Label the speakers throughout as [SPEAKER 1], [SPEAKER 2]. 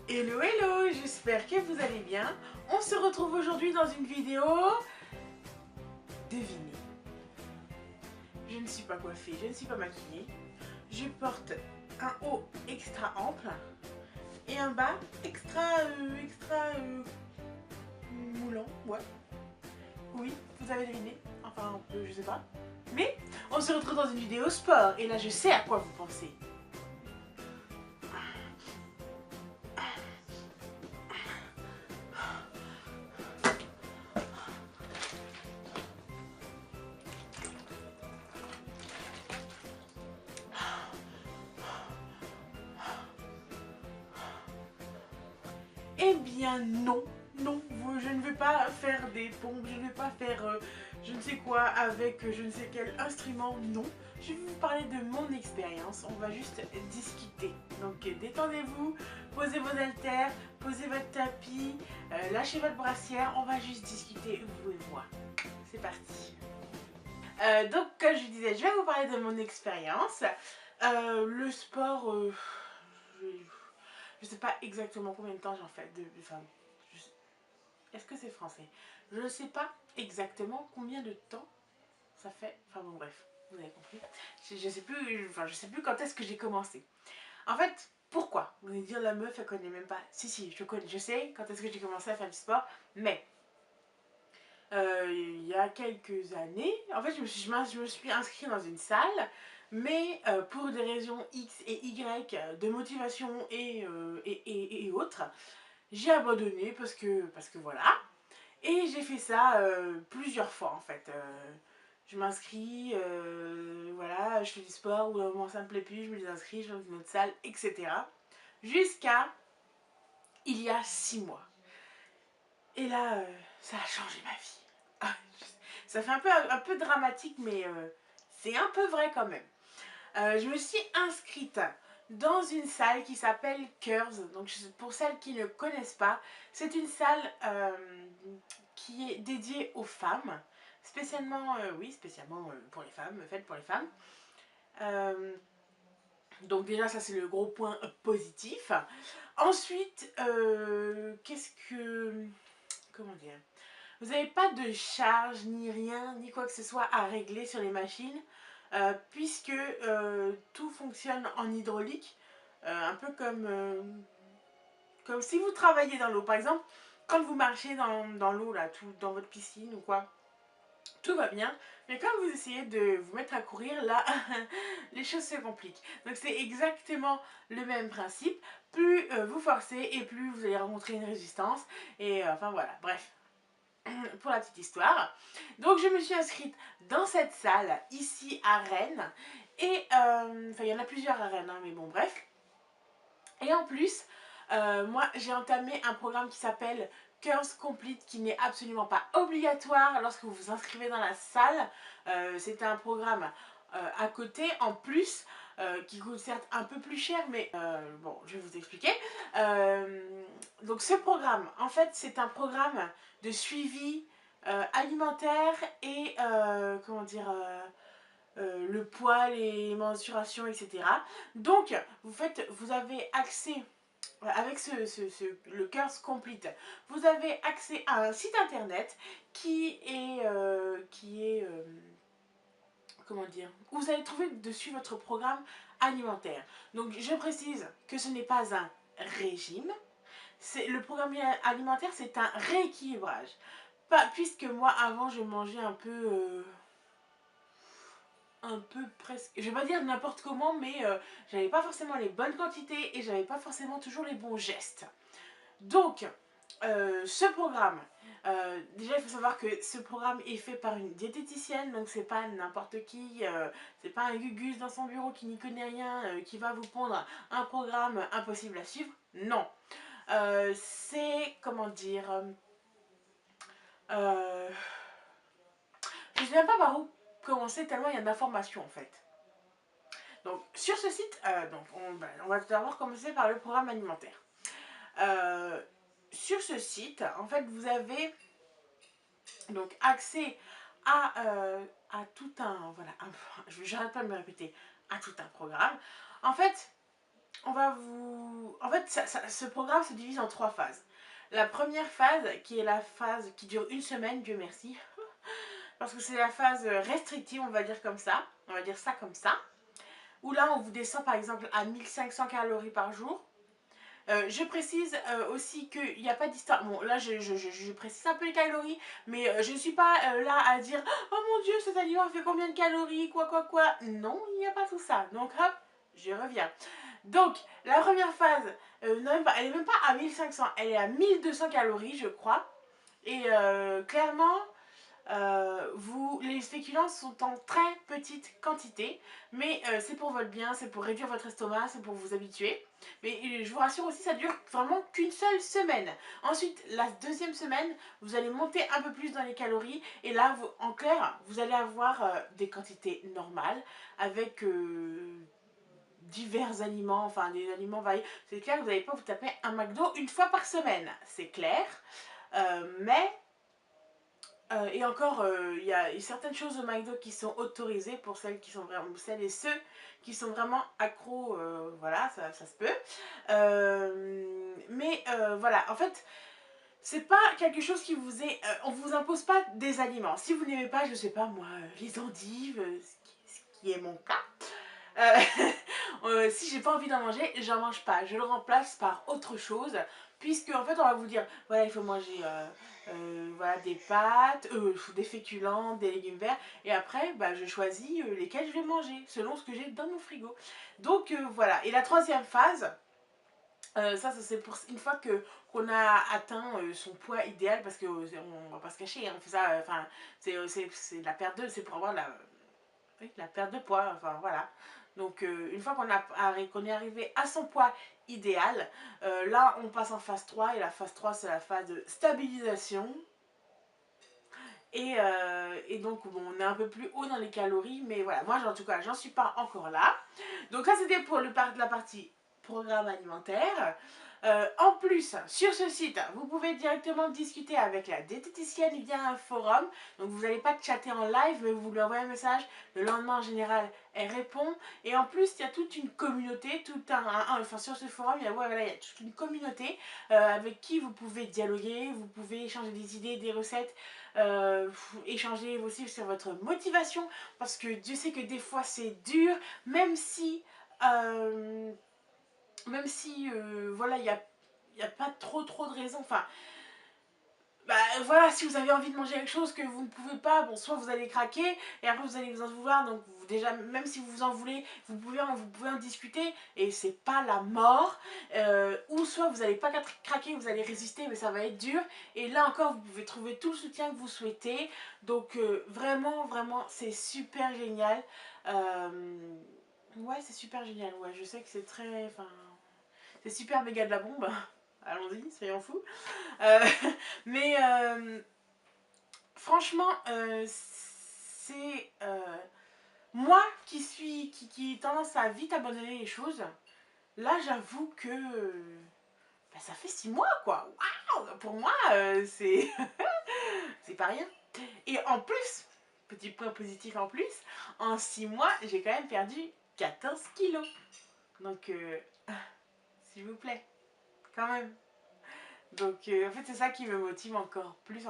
[SPEAKER 1] Hello hello, j'espère que vous allez bien. On se retrouve aujourd'hui dans une vidéo. Devinez. Je ne suis pas coiffée, je ne suis pas maquillée. Je porte un haut extra ample et un bas extra moulant, ouais. Oui, vous avez deviné. Enfin, je sais pas. Mais on se retrouve dans une vidéo sport et là je sais à quoi vous pensez. Eh bien non, non, je ne vais pas faire des pompes, je ne vais pas faire je ne sais quoi avec je ne sais quel instrument, non. Je vais vous parler de mon expérience, on va juste discuter. Donc détendez-vous, posez vos haltères, posez votre tapis, lâchez votre brassière, on va juste discuter, vous et moi. C'est parti. Donc comme je disais, je vais vous parler de mon expérience. Le sport, je sais pas exactement combien de temps j'en fais. Enfin, est-ce que c'est français? Je ne sais pas exactement combien de temps ça fait. Enfin bon bref, vous avez compris. Je sais plus, enfin, je sais plus quand est-ce que j'ai commencé. En fait, pourquoi? Vous allez dire la meuf elle connaît même pas. Si, je connais, je sais quand est-ce que j'ai commencé à faire du sport, mais il y a quelques années, en fait je me suis inscrite dans une salle, mais pour des raisons X et Y de motivation et autres, j'ai abandonné parce que voilà. Et j'ai fait ça plusieurs fois en fait. Je m'inscris, voilà, je fais du sport, ou à un moment ça me plaît plus, je me désinscris, je vais dans une autre salle, etc. Jusqu'à il y a 6 mois. Et là, ça a changé ma vie. Ah, ça fait un peu dramatique, mais c'est un peu vrai quand même. Je me suis inscrite dans une salle qui s'appelle Curves. Donc pour celles qui ne connaissent pas, c'est une salle qui est dédiée aux femmes, spécialement, oui, spécialement pour les femmes, faite pour les femmes. Donc déjà ça c'est le gros point positif. Ensuite, qu'est-ce que... Comment dire? Vous n'avez pas de charge ni rien, ni quoi que ce soit à régler sur les machines, puisque tout fonctionne en hydraulique, un peu comme si vous travailliez dans l'eau. Par exemple, quand vous marchez dans l'eau, là, dans votre piscine ou quoi, tout va bien, mais quand vous essayez de vous mettre à courir, là, les choses se compliquent. Donc c'est exactement le même principe. Plus vous forcez et plus vous allez rencontrer une résistance. Et enfin voilà, bref. Pour la petite histoire. Donc je me suis inscrite dans cette salle ici à Rennes. Et enfin il y en a plusieurs à Rennes, hein, mais bon bref. Et en plus, moi j'ai entamé un programme qui s'appelle Curves Complete, qui n'est absolument pas obligatoire lorsque vous vous inscrivez dans la salle. C'est un programme à côté en plus qui coûte certes un peu plus cher, mais bon, je vais vous expliquer. Donc ce programme, en fait, c'est un programme de suivi alimentaire et comment dire le poids, les mensurations, etc. Donc vous avez accès avec le Curves Complete, vous avez accès à un site internet qui est comment dire, où vous allez trouver dessus votre programme alimentaire. Donc je précise que ce n'est pas un régime, le programme alimentaire c'est un rééquilibrage. Pas, puisque moi avant je mangeais un peu presque, je vais pas dire n'importe comment, mais j'avais pas forcément les bonnes quantités et j'avais pas forcément toujours les bons gestes. Donc, ce programme, déjà il faut savoir que ce programme est fait par une diététicienne, donc c'est pas n'importe qui, c'est pas un gugus dans son bureau qui n'y connaît rien, qui va vous pondre un programme impossible à suivre. Non. C'est, comment dire, je ne sais même pas par où commencer tellement il y a d'informations en fait. Donc sur ce site, on va tout d'abord commencer par le programme alimentaire. Sur ce site, en fait, vous avez donc accès à tout un, voilà, j'arrête pas de me répéter, à tout un programme. En fait, on va vous... En fait, ce programme se divise en 3 phases. La première phase, qui est la phase qui dure une semaine, Dieu merci, parce que c'est la phase restrictive, on va dire comme ça, on va dire ça comme ça, où là, on vous descend par exemple à 1500 calories par jour. Je précise aussi qu'il n'y a pas d'histoire. Bon, là, je précise un peu les calories, mais je ne suis pas là à dire oh mon Dieu, cet aliment fait combien de calories, quoi. Non, il n'y a pas tout ça. Donc, hop, je reviens. Donc, la première phase, elle n'est même pas à 1500, elle est à 1200 calories, je crois. Et clairement, les féculents sont en très petite quantité, mais c'est pour votre bien, c'est pour réduire votre estomac, c'est pour vous habituer. Mais je vous rassure aussi, ça dure vraiment qu'une seule semaine. Ensuite, la deuxième semaine, vous allez monter un peu plus dans les calories, et là, en clair, vous allez avoir des quantités normales, avec divers aliments, enfin des aliments variés. C'est clair que vous n'allez pas vous taper un McDo une fois par semaine, c'est clair. Mais et encore, il y a certaines choses au McDo qui sont autorisées pour celles qui sont vraiment, celles et ceux qui sont vraiment accros, voilà, ça se peut. Mais voilà, en fait, c'est pas quelque chose qui vous est, on vous impose pas des aliments. Si vous n'aimez pas, je sais pas moi, les endives, ce qui est mon cas. Euh, si j'ai pas envie d'en manger, j'en mange pas. Je le remplace par autre chose. Puisque en fait on va vous dire, voilà, il faut manger voilà, des pâtes, des féculents, des légumes verts. Et après, bah, je choisis lesquels je vais manger, selon ce que j'ai dans mon frigo. Donc voilà. Et la troisième phase, ça c'est pour une fois que qu'on a atteint son poids idéal, parce que on va pas se cacher, hein, on fait ça, enfin c'est la perte de, c'est pour avoir oui, la perte de poids, enfin voilà. Donc une fois qu'on est arrivé à son poids idéal, là on passe en phase 3 et la phase 3 c'est la phase de stabilisation. Et donc bon, on est un peu plus haut dans les calories, mais voilà, moi en tout cas j'en suis pas encore là. Donc ça c'était pour la partie programme alimentaire. En plus, sur ce site, vous pouvez directement discuter avec la diététicienne via un forum. Donc vous n'allez pas chatter en live, mais vous lui envoyez un message. Le lendemain, en général, elle répond. Et en plus, il y a toute une communauté, enfin sur ce forum, il y a, ouais, voilà, il y a toute une communauté avec qui vous pouvez dialoguer, vous pouvez échanger des idées, des recettes, échanger aussi sur votre motivation. Parce que Dieu sait que des fois, c'est dur, même si... Euh, voilà, il n'y a pas trop de raisons. Enfin, bah voilà, si vous avez envie de manger quelque chose que vous ne pouvez pas, bon, soit vous allez craquer et après vous allez vous en vouloir. Donc déjà, même si vous en voulez, vous pouvez en discuter et c'est pas la mort. Ou soit vous n'allez pas craquer, vous allez résister, mais ça va être dur. Et là encore, vous pouvez trouver tout le soutien que vous souhaitez. Donc vraiment, c'est super génial. Ouais, c'est super génial. Ouais, je sais que c'est très... Enfin, c'est super méga de la bombe. Allons-y, soyons fous. Euh, mais franchement, c'est moi qui ai tendance à vite abandonner les choses. Là, j'avoue que bah, ça fait 6 mois, quoi. Waouh, pour moi, c'est c'est pas rien. Et en plus, petit point positif en plus, en 6 mois, j'ai quand même perdu 14 kilos. Donc, s'il vous plaît, quand même. Donc en fait c'est ça qui me motive encore plus.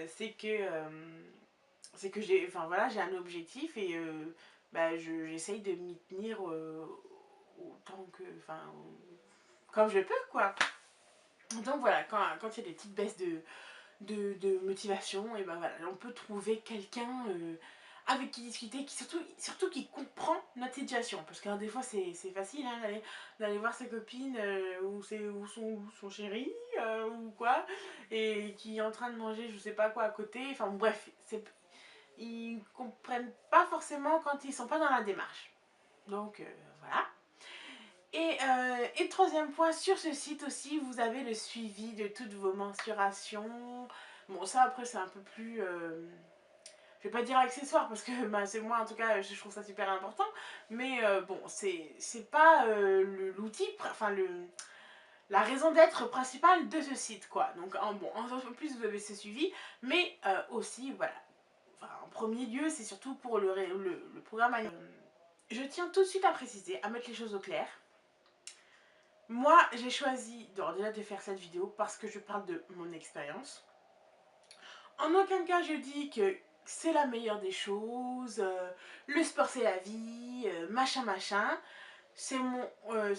[SPEAKER 1] C'est que j'ai, enfin voilà, j'ai un objectif et bah, j'essaye de m'y tenir autant que, enfin, comme je peux quoi. Donc voilà, quand il y a des petites baisses de motivation, et ben voilà, on peut trouver quelqu'un avec qui discuter, qui surtout qui comprend notre situation. Parce que des fois c'est facile hein, d'aller voir sa copine ou son chéri ou quoi, et qui est en train de manger je sais pas quoi à côté. Enfin bref, ils comprennent pas forcément quand ils sont pas dans la démarche. Donc voilà. Et troisième point, sur ce site aussi, vous avez le suivi de toutes vos mensurations. Bon, ça après, c'est un peu plus... je vais pas dire accessoire parce que bah, c'est moi en tout cas, je trouve ça super important. Mais bon, c'est pas l'outil, enfin la raison d'être principale de ce site quoi. Donc en plus vous avez ce suivi, mais aussi voilà. Enfin, en premier lieu, c'est surtout pour le programme je tiens tout de suite à préciser, à mettre les choses au clair. Moi, j'ai choisi déjà de faire cette vidéo parce que je parle de mon expérience. En aucun cas, je dis que c'est la meilleure des choses, le sport c'est la vie, machin machin. Ce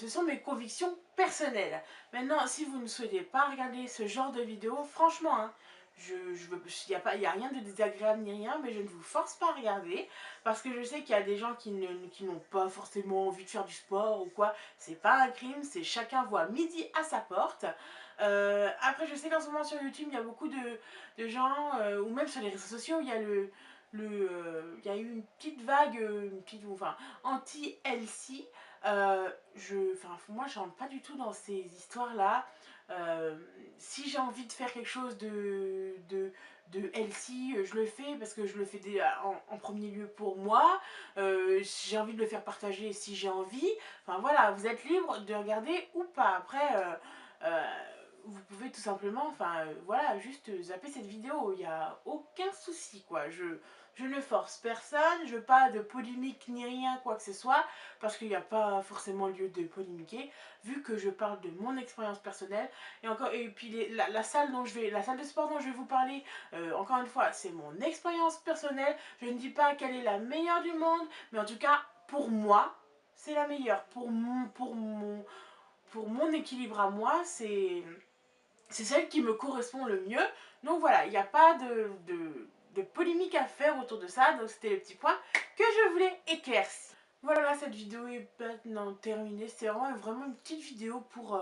[SPEAKER 1] sont mes convictions personnelles. Maintenant, si vous ne souhaitez pas regarder ce genre de vidéo, franchement, hein, il n'y a rien de désagréable ni rien, mais je ne vous force pas à regarder parce que je sais qu'il y a des gens qui n'ont pas forcément envie de faire du sport ou quoi. C'est pas un crime, c'est chacun voit midi à sa porte. Après, je sais qu'en ce moment sur YouTube, il y a beaucoup de gens, ou même sur les réseaux sociaux, il y a il y a eu une petite vague, enfin, anti-healthy. Moi, je rentre pas du tout dans ces histoires-là. Euh, Si j'ai envie de faire quelque chose de healthy, je le fais parce que je le fais en premier lieu pour moi. J'ai envie de le faire partager si j'ai envie. Enfin voilà, vous êtes libre de regarder ou pas. Après, euh, vous pouvez tout simplement, voilà, juste zapper cette vidéo. Il n'y a aucun souci, quoi. Je ne force personne, je veux pas de polémique ni rien, quoi que ce soit, parce qu'il n'y a pas forcément lieu de polémiquer, vu que je parle de mon expérience personnelle. Et puis la salle la salle de sport dont je vais vous parler, encore une fois, c'est mon expérience personnelle. Je ne dis pas qu'elle est la meilleure du monde, mais en tout cas, pour moi, c'est la meilleure. Pour mon équilibre à moi, c'est celle qui me correspond le mieux. Donc voilà, il n'y a pas de polémique à faire autour de ça. Donc c'était le petit point que je voulais éclaircir. Voilà, là, cette vidéo est maintenant terminée. C'est vraiment une petite vidéo pour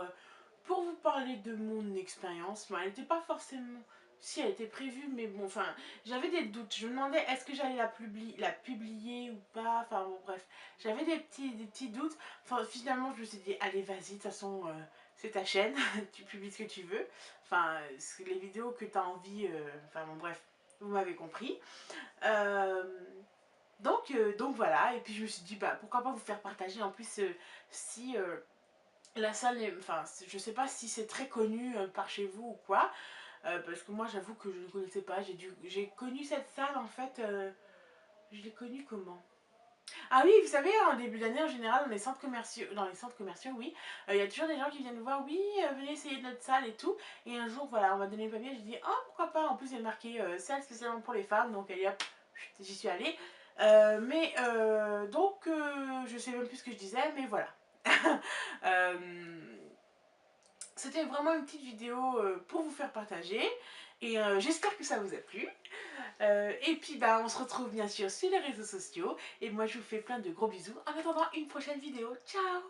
[SPEAKER 1] vous parler de mon expérience. Bon, elle n'était pas forcément... Si, elle était prévue, mais bon, enfin, j'avais des doutes. Je me demandais est-ce que j'allais la publier ou pas. Enfin, bon, bref, j'avais des petits doutes. Enfin, finalement, je me suis dit, allez, vas-y, de toute façon, c'est ta chaîne, tu publies ce que tu veux. Enfin, les vidéos que tu as envie, enfin, bon, bref, vous m'avez compris. Euh, donc voilà, et puis je me suis dit, bah, pourquoi pas vous faire partager. En plus, si la salle est, enfin, je sais pas si c'est très connu par chez vous ou quoi, parce que moi j'avoue que je ne connaissais pas. J'ai connu cette salle en fait, je l'ai connue comment? Ah oui, vous savez, en début d'année, en général, dans les centres commerciaux, oui, il y a toujours des gens qui viennent nous voir, oui, venez essayer de notre salle et tout. Et un jour, voilà, on m'a donné le papier, j'ai dit, oh, pourquoi pas, en plus, il y a marqué salle spécialement pour les femmes, donc allez hop, j'y suis allée. Je sais même plus ce que je disais, mais voilà. Euh, C'était vraiment une petite vidéo pour vous faire partager. Et j'espère que ça vous a plu. Et puis bah, on se retrouve bien sûr sur les réseaux sociaux. Et moi je vous fais plein de gros bisous en attendant une prochaine vidéo. Ciao!